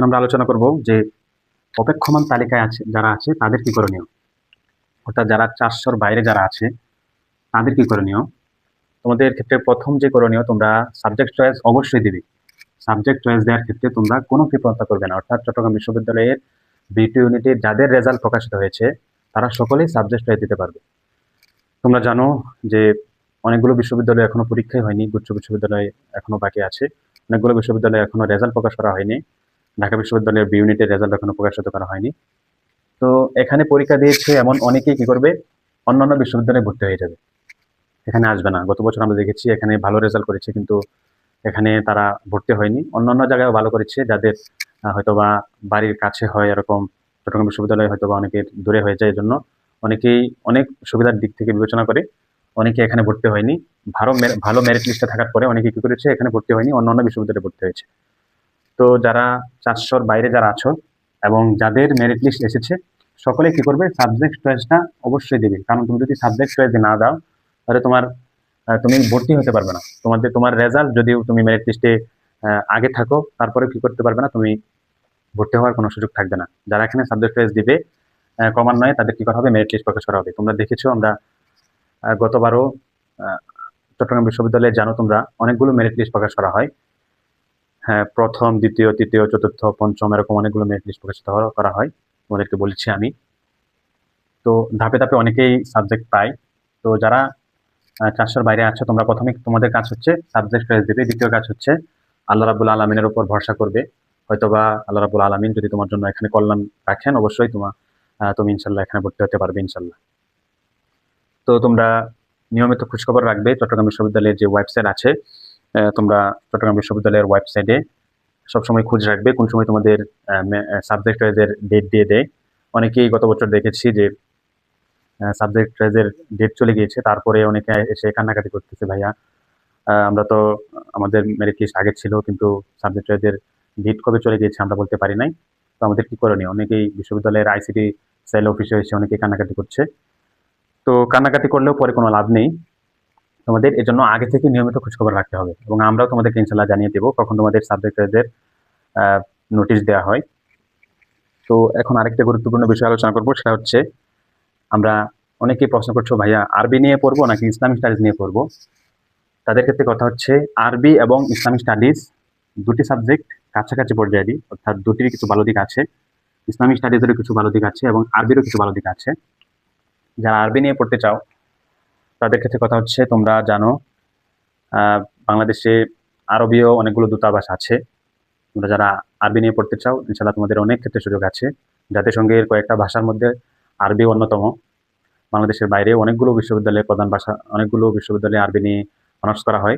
আমরা আলোচনা করব যে অপেক্ষমান তালিকায় আছে যারা আছে তাদের কি করণীয়, অর্থাৎ যারা 400-র বাইরে যারা আছে তাদের কি করণীয়। তোমাদের ক্ষেত্রে প্রথম যে করণীয়, তোমরা সাবজেক্ট চয়েস অবশ্যই দিবে। সাবজেক্ট চয়েস দেওয়ার ক্ষেত্রে তোমরা কোনো কৃপণতা করবে না, অর্থাৎ চট্টগ্রাম বিশ্ববিদ্যালয়ের বিটি ইউনিটের যাদের রেজাল্ট প্রকাশিত হয়েছে তারা সকলেই সাবজেক্ট চয়েস দিতে পারবে। তোমরা জানো যে অনেকগুলো বিশ্ববিদ্যালয় এখনো পরীক্ষাই হয়নি, গুচ্ছ বিশ্ববিদ্যালয় এখনো বাকি আছে, অনেকগুলো বিশ্ববিদ্যালয় এখনো রেজাল্ট প্রকাশ করা হয়নি, ঢাকা বিশ্ববিদ্যালয়ের বি ইউনিটের রেজাল্ট এখনো প্রকাশিত করা হয়নি। তো এখানে পরীক্ষা দিয়েছে এমন অনেকেই কি করবে, অন্যান্য বিশ্ববিদ্যালয়ে ভর্তি হয়ে যাবে, এখানে আসবে না। গত বছর আমরা দেখেছি এখানে ভালো রেজাল্ট করেছে কিন্তু এখানে তারা ভর্তি হয়নি। অন্যান্য জায়গায় ভালো করেছে, যাদের হয়তোবা বাড়ির কাছে হয়, এরকম চট্টগ্রাম বিশ্ববিদ্যালয় হয়তোবা অনেকের দূরে হয়ে যায়, এই জন্য অনেকেই অনেক সুবিধার দিক থেকে বিবেচনা করে অনেকে এখানে ভর্তি হয়নি। ভালো মেরিট লিস্টে থাকার পরে অনেকে কি করেছে, এখানে ভর্তি হয়নি, অন্যান্য বিশ্ববিদ্যালয়ে ভর্তি হয়েছে। তো যারা 400-র বাইরে যারা আছো এবং যাদের মেরিট লিস্ট এসেছে, সকলে কি করবে, সাবজেক্ট চয়েসটা অবশ্যই দেবে। কারণ তুমি যদি সাবজেক্ট চয়েস না দাও তাহলে তুমি ভর্তি হতে পারবে না। তোমার রেজাল্ট যদিও তুমি মেরিট লিস্টে আগে থাকো, তারপরে কি করতে পারবে না, তুমি ভর্তি হওয়ার কোনো সুযোগ থাকবে না। যারা এখানে সাবজেক্ট চয়েস দিবে ক্রমান্বয়ে তাদের কি করা হবে, মেরিট লিস্ট প্রকাশ করা হবে। তোমরা দেখেছো, আমরা গতবারও চট্টগ্রাম বিশ্ববিদ্যালয়ে জানো তোমরা অনেকগুলো মেরিট লিস্ট প্রকাশ করা হয়। হ্যাঁ, প্রথম, দ্বিতীয়, তৃতীয়, চতুর্থ, পঞ্চম এরকম অনেকগুলো মেরিট লিস্ট প্রকাশিত করা হয়, তোমাদেরকে বলেছি আমি। তো ধাপে ধাপে অনেকেই সাবজেক্ট পায়। তো যারা 400-র বাইরে আছো, তোমরা প্রথমে তোমাদের কাজ হচ্ছে সাবজেক্ট চয়েস দেবে। দ্বিতীয় কাজ হচ্ছে আল্লাহ রাব্বুল আলামিনের উপর ভরসা করবে। হয়তোবা আল্লাহ রাব্বুল আলামিন যদি তোমার জন্য এখানে কল্যাণ রাখেন, অবশ্যই তুমি ইনশাল্লাহ এখানে ভর্তি হতে পারবে ইনশাল্লাহ। তো তোমরা নিয়মিত খোঁজখবর রাখবে। চট্টগ্রাম বিশ্ববিদ্যালয়ের যে ওয়েবসাইট আছে, তোমরা চট্টগ্রাম বিশ্ববিদ্যালয়ের ওয়েবসাইটে সবসময় খোঁজ রাখবে কোন সময় তোমাদের সাবজেক্ট ওয়াইজের ডেট দিয়ে দেয়। অনেকেই গত বছর দেখেছি যে সাবজেক্ট ওয়াইজের ডেট চলে গিয়েছে, তারপরে অনেকে এসে কান্নাকাটি করতেছে, ভাইয়া আমরা তো আমাদের মেরিট লিস্ট আগে ছিল কিন্তু সাবজেক্ট ওয়াইজের ডেট কবে চলে গিয়েছে আমরা বলতে পারি নাই, তো আমাদের কি করণীয়। অনেকেই বিশ্ববিদ্যালয়ের আইসিটি সেল অফিসে এসে অনেকেই কান্নাকাটি করছে। তো কান্নাকাটি করলেও পরে কোনো লাভ নেই, তোমাদের এজন্য আগে থেকে নিয়মিত খোঁজখবর রাখতে হবে এবং আমরাও তোমাদেরকে ইনশাল্লাহ জানিয়ে দেবো কখন তোমাদের সাবজেক্ট ওয়াইজের নোটিশ দেওয়া হয়। তো এখন আরেকটা গুরুত্বপূর্ণ বিষয় আলোচনা করবো, সেটা হচ্ছে আমরা অনেকেই প্রশ্ন করছো, ভাইয়া আরবি নিয়ে পড়বো নাকি ইসলামিক স্টাডিজ নিয়ে পড়বো। তাদের ক্ষেত্রে কথা হচ্ছে, আরবি এবং ইসলামিক স্টাডিজ দুটি সাবজেক্ট কাছাকাছি পর্যায়েরই, অর্থাৎ দুটির কিছু ভালো দিক আছে। ইসলামিক স্টাডিজেরও কিছু ভালো দিক আছে এবং আরবিরও কিছু ভালো দিক আছে। যারা আরবি নিয়ে পড়তে চাও তাদের ক্ষেত্রে কথা হচ্ছে, তোমরা জানো বাংলাদেশে আরবীয় অনেকগুলো দূতাবাস আছে। তোমরা যারা আরবি নিয়ে পড়তে চাও, ইনশাল্লাহ তোমাদের অনেক ক্ষেত্রে সুযোগ আছে। জাতিসংঘের কয়েকটা ভাষার মধ্যে আরবি অন্যতম। বাংলাদেশের বাইরে অনেকগুলো বিশ্ববিদ্যালয়ে প্রধান ভাষা, অনেকগুলো বিশ্ববিদ্যালয়ে আরবি নিয়ে অনার্স করা হয়।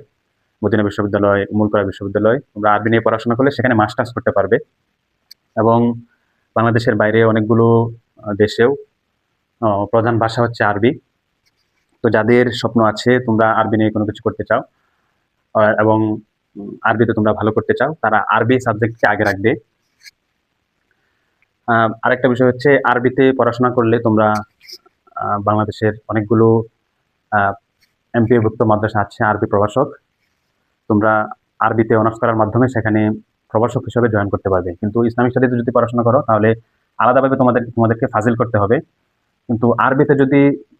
মদিনা বিশ্ববিদ্যালয়, উমুলকরা বিশ্ববিদ্যালয়, তোমরা আরবি নিয়ে পড়াশোনা করলে সেখানে মাস্টার্স করতে পারবে। এবং বাংলাদেশের বাইরে অনেকগুলো দেশেও প্রধান ভাষা হচ্ছে আরবি। তো যাদের স্বপ্ন আছে তোমরা আরবি নিয়ে কোনো কিছু করতে চাও এবং আরবিতে তোমরা ভালো করতে চাও, তারা আরবি সাবজেক্টকে আগে রাখবে। আরেকটা বিষয় হচ্ছে, আরবিতে পড়াশোনা করলে তোমরা বাংলাদেশের অনেকগুলো এমপিওভুক্ত মাদ্রাসা আছে আরবি প্রভাষক, তোমরা আরবিতে অনার্স করার মাধ্যমে সেখানে প্রভাষক হিসেবে জয়েন করতে পারবে। কিন্তু ইসলামিক স্টাডিজে যদি পড়াশোনা করো তাহলে আলাদাভাবে তোমাদেরকে ফাজিল করতে হবে। কিন্তু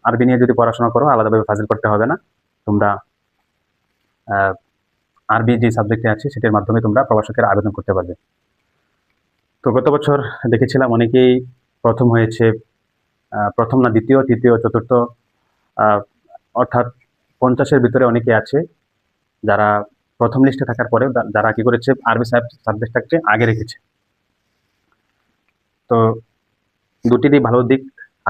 আরবি নিয়ে যদি পড়াশোনা করো আলাদাভাবে ফাজিল করতে হবে না। তোমরা আরবি যে সাবজেক্টে আছে সেটার মাধ্যমে তোমরা প্রভাষকের আবেদন করতে পারবে। তো গত বছর দেখেছিলাম অনেকেই প্রথম হয়েছে, প্রথম না দ্বিতীয়, তৃতীয়, চতুর্থ, অর্থাৎ 50-এর ভিতরে অনেকে আছে যারা প্রথম লিস্টে থাকার পরে যারা কি করেছে, আরবি সাবজেক্টটাকে আগে রেখেছে। তো দুটিরই ভালো দিক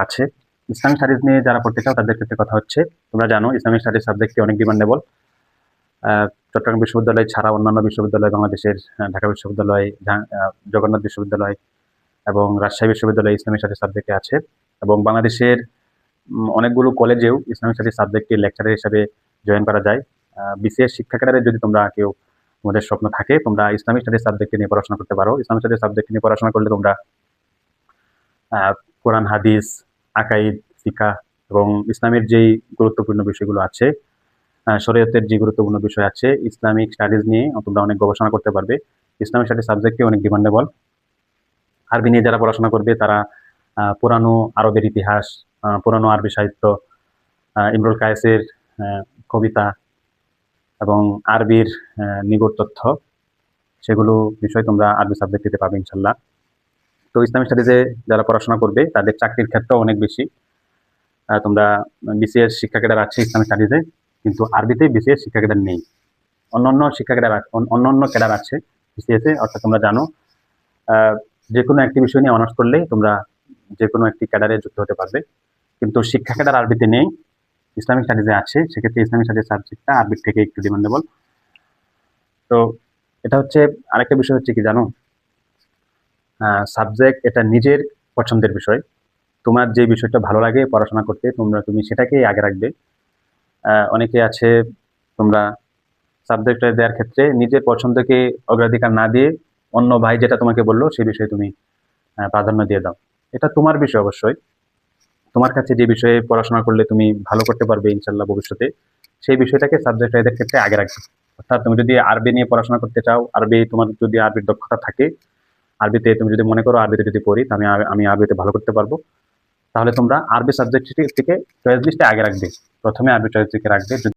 আছে। ইসলামিক স্টাডিজ নিয়ে যারা পড়তে চাও তাদের ক্ষেত্রে কথা হচ্ছে, তোমরা জানো ইসলামিক স্টাডিজ সাবজেক্টটি অনেক ডিমান্ডেবল। চট্টগ্রাম বিশ্ববিদ্যালয় ছাড়া অন্যান্য বিশ্ববিদ্যালয়, বাংলাদেশের ঢাকা বিশ্ববিদ্যালয়, জগন্নাথ বিশ্ববিদ্যালয় এবং রাজশাহী বিশ্ববিদ্যালয় ইসলামিক স্টাডিজ সাবজেক্টে আছে। এবং বাংলাদেশের অনেকগুলো কলেজেও ইসলামিক স্টাডিজ সাবজেক্টে লেকচারার হিসাবে জয়েন করা যায়। বিসিএস শিক্ষা ক্যাডারে যদি তোমাদের স্বপ্ন থাকে, তোমরা ইসলামিক স্টাডিজ সাবজেক্টে নিয়ে পড়াশোনা করতে পারো। ইসলামিক স্টাডিজ সাবজেক্ট নিয়ে পড়াশোনা করলে তোমরা কোরআন, হাদিস, আকাইদ, ফিকাহ এবং ইসলামের যেই গুরুত্বপূর্ণ বিষয়গুলো আছে, শরীয়তের যে গুরুত্বপূর্ণ বিষয় আছে, ইসলামিক স্টাডিজ নিয়ে তোমরা অনেক গবেষণা করতে পারবে। ইসলামিক স্টাডিজ সাবজেক্টে অনেক ডিমান্ডেবল। আরবি নিয়ে যারা পড়াশোনা করবে তারা পুরানো আরবের ইতিহাস, পুরানো আরবি সাহিত্য, ইমরুল কায়েসের কবিতা এবং আরবির নিগূঢ় তথ্য, সেগুলো বিষয় তোমরা আরবি সাবজেক্টে পাবে ইনশাল্লাহ। তো ইসলামিক স্টাডিজে যারা পড়াশোনা করবে তাদের চাকরির ক্ষেত্রেও অনেক বেশি। তোমরা বিসিএস শিক্ষা ক্যাডার আছে ইসলামিক স্টাডিজে, কিন্তু আরবিতে বিসিএস শিক্ষা ক্যাডার নেই। অন্যান্য শিক্ষা ক্যাডার অন্যান্য ক্যাডার আছে বিসিএস এ, অর্থাৎ তোমরা জানো যে কোনো একটি বিষয় নিয়ে অনার্স করলে তোমরা যে কোনো একটি ক্যাডারে যুক্ত হতে পারবে, কিন্তু শিক্ষা ক্যাডার আরবিতে নেই, ইসলামিক স্টাডিজে আছে। সেক্ষেত্রে ইসলামিক স্টাডিজ সাবজেক্টটা আরবির থেকে একটু ডিমান্ডেবল। তো এটা হচ্ছে আরেকটা বিষয় হচ্ছে কি জানো, সাবজেক্ট এটা নিজের পছন্দের বিষয়। তোমার যে বিষয়টা ভালো লাগে পড়াশোনা করতে তুমি সেটাকেই আগে রাখবে। অনেকে আছে তোমরা সাবজেক্ট দেওয়ার ক্ষেত্রে নিজের পছন্দকে অগ্রাধিকার না দিয়ে অন্য ভাই যেটা তোমাকে বললো সেই বিষয়ে তুমি প্রাধান্য দিয়ে দাও। এটা তোমার বিষয় অবশ্যই। তোমার কাছে যে বিষয়ে পড়াশোনা করলে তুমি ভালো করতে পারবে ইনশাল্লাহ ভবিষ্যতে, সেই বিষয়টাকে সাবজেক্ট এদের ক্ষেত্রে আগে রাখবে। অর্থাৎ তুমি যদি আরবি নিয়ে পড়াশোনা করতে চাও, তোমার যদি আরবির দক্ষতা থাকে, আরবিতে তুমি যদি মনে করো আরবিতে যদি পড়ি আমি আরবিতে ভালো করতে পারবো, তাহলে তোমরা আরবি সাবজেক্ট থেকে চয়েস লিস্টে আগে রাখবে, প্রথমে আরবি চয়েস লিস্টে রাখবে।